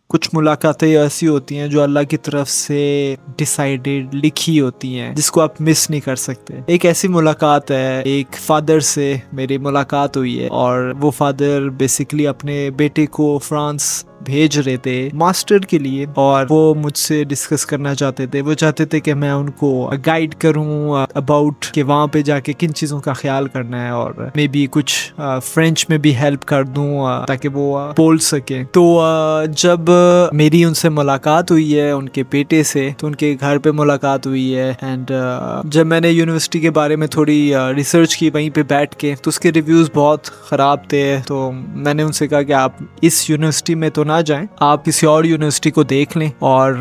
कुछ मुलाकातें ऐसी होती हैं जो अल्लाह की तरफ से डिसाइडेड लिखी होती हैं, जिसको आप मिस नहीं कर सकते। एक ऐसी मुलाकात है, एक फादर से मेरी मुलाकात हुई है और वो फादर बेसिकली अपने बेटे को फ्रांस भेज रहे थे मास्टर के लिए, और वो मुझसे डिस्कस करना चाहते थे। वो चाहते थे कि मैं उनको गाइड करूं अबाउट कि वहाँ पे जाके किन चीज़ों का ख्याल करना है, और मे बी कुछ फ्रेंच में भी हेल्प कर दूं ताकि वो बोल सके। तो जब मेरी उनसे मुलाकात हुई है उनके बेटे से, तो उनके घर पे मुलाकात हुई है। एंड जब मैंने यूनिवर्सिटी के बारे में थोड़ी रिसर्च की वहीं पे बैठ के, तो उसके रिव्यूज़ बहुत ख़राब थे। तो मैंने उनसे कहा कि आप इस यूनिवर्सिटी में तो ना जाएं, आप किसी और यूनिवर्सिटी को देख लें और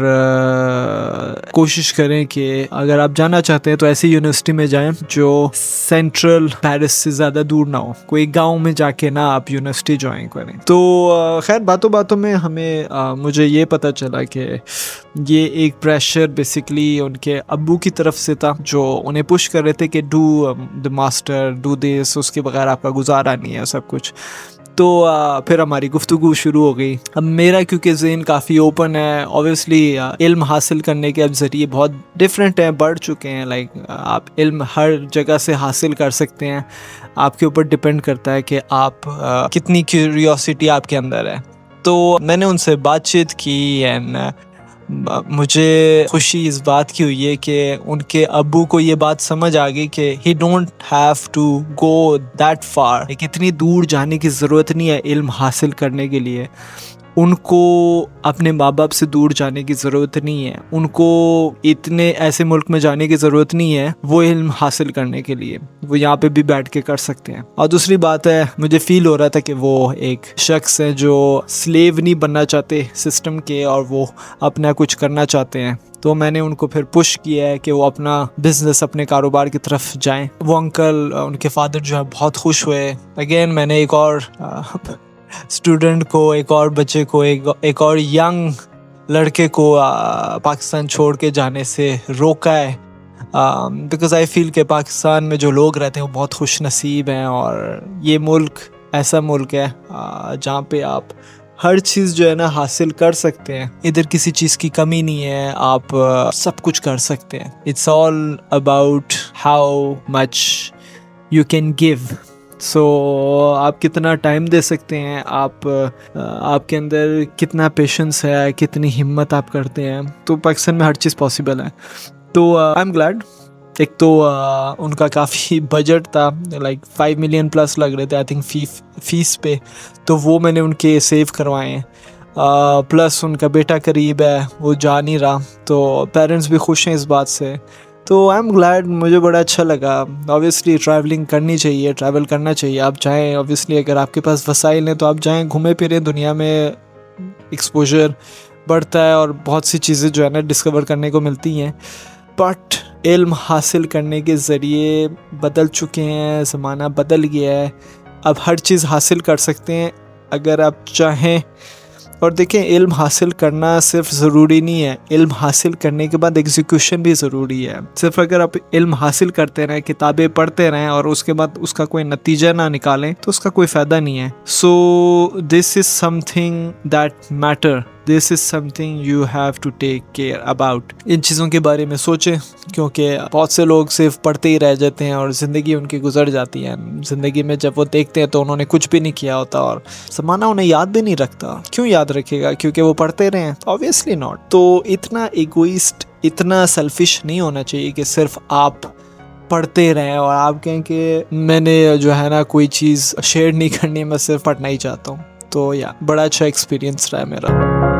कोशिश करें कि अगर आप जाना चाहते हैं तो ऐसी यूनिवर्सिटी में जाएं जो सेंट्रल पेरिस से ज़्यादा दूर ना हो, कोई गांव में जाके ना आप यूनिवर्सिटी ज्वाइन करें। तो खैर बातों बातों में हमें मुझे ये पता चला कि ये एक प्रेशर बेसिकली उनके अब्बू की तरफ से था, जो उन्हें पुश कर रहे थे कि do the master, do this, उसके बगैर आपका गुजारा नहीं है सब कुछ। तो फिर हमारी गुफ्तगू शुरू हो गई। अब मेरा क्योंकि ज़हन काफ़ी ओपन है, ऑब्वियसली इल्म हासिल करने के अब ज़रिए बहुत डिफरेंट हैं, बढ़ चुके हैं। लाइक आप इल्म हर जगह से हासिल कर सकते हैं, आपके ऊपर डिपेंड करता है कि आप कितनी क्यूरियोसिटी आपके अंदर है। तो मैंने उनसे बातचीत की एंड मुझे खुशी इस बात की हुई है कि उनके अब्बू को ये बात समझ आ गई कि he don't have to go that far, इतनी दूर जाने की ज़रूरत नहीं है इल्म हासिल करने के लिए। उनको अपने माँ बाप से दूर जाने की ज़रूरत नहीं है, उनको इतने ऐसे मुल्क में जाने की ज़रूरत नहीं है वो इल्म हासिल करने के लिए, वो यहाँ पे भी बैठ के कर सकते हैं। और दूसरी बात है, मुझे फ़ील हो रहा था कि वो एक शख्स है जो स्लेव नहीं बनना चाहते सिस्टम के, और वो अपना कुछ करना चाहते हैं। तो मैंने उनको फिर पुश किया है कि वो अपना बिज़नेस, अपने कारोबार की तरफ जाएं। वो अंकल, उनके फादर जो है बहुत खुश हुए। अगेन मैंने एक और स्टूडेंट को, एक और बच्चे को, एक और यंग लड़के को पाकिस्तान छोड़ के जाने से रोका है, बिकॉज़ आई फील कि पाकिस्तान में जो लोग रहते हैं वो बहुत खुश नसीब हैं, और ये मुल्क ऐसा मुल्क है जहाँ पे आप हर चीज़ जो है ना हासिल कर सकते हैं। इधर किसी चीज़ की कमी नहीं है, आप सब कुछ कर सकते हैं। It's all about how much you can give. So आप कितना टाइम दे सकते हैं, आपके अंदर कितना पेशेंस है, कितनी हिम्मत आप करते हैं। तो पाकिस्तान में हर चीज़ पॉसिबल है। तो आई एम ग्लैड। एक तो उनका काफ़ी बजट था, लाइक 5 मिलियन प्लस लग रहे थे आई थिंक फीस पे, तो वो मैंने उनके सेव करवाए हैं। प्लस उनका बेटा करीब है, वो जा नहीं रहा, तो पेरेंट्स भी खुश हैं इस बात से। तो आई एम ग्लैड, मुझे बड़ा अच्छा लगा। ऑब्वियसली ट्रैवलिंग करनी चाहिए, ट्रैवल करना चाहिए। आप जाएँ, ऑब्वियसली अगर आपके पास वसाइल हैं तो आप जाएँ, घूमें फिरें, दुनिया में एक्सपोजर बढ़ता है और बहुत सी चीज़ें जो है ना डिस्कवर करने को मिलती हैं। बट इल्म हासिल करने के ज़रिए बदल चुके हैं, ज़माना बदल गया है। अब हर चीज़ हासिल कर सकते हैं अगर आप चाहें। और देखें, इल्म हासिल करना सिर्फ ज़रूरी नहीं है, इल्म हासिल करने के बाद एग्जीक्यूशन भी ज़रूरी है। सिर्फ अगर आप इल्म हासिल करते रहें, किताबें पढ़ते रहें और उसके बाद उसका कोई नतीजा ना निकालें तो उसका कोई फ़ायदा नहीं है। So this is something that matter, this is something you have to take care about. इन चीज़ों के बारे में सोचें, क्योंकि बहुत से लोग सिर्फ पढ़ते ही रह जाते हैं और ज़िंदगी उनकी गुजर जाती है। ज़िंदगी में जब वो देखते हैं तो उन्होंने कुछ भी नहीं किया होता और ज़माना उन्हें याद भी नहीं रखता। क्यों याद रखेगा? क्योंकि वो पढ़ते रहे हैं? Obviously not. तो इतना इगोइस्ट, इतना सेल्फिश नहीं होना चाहिए कि सिर्फ आप पढ़ते रहें और आप कहें कि मैंने जो है ना कोई चीज़ शेयर नहीं करनी, मैं सिर्फ पढ़ना ही चाहता हूँ। तो बड़ा अच्छा एक्सपीरियंस रहा है मेरा।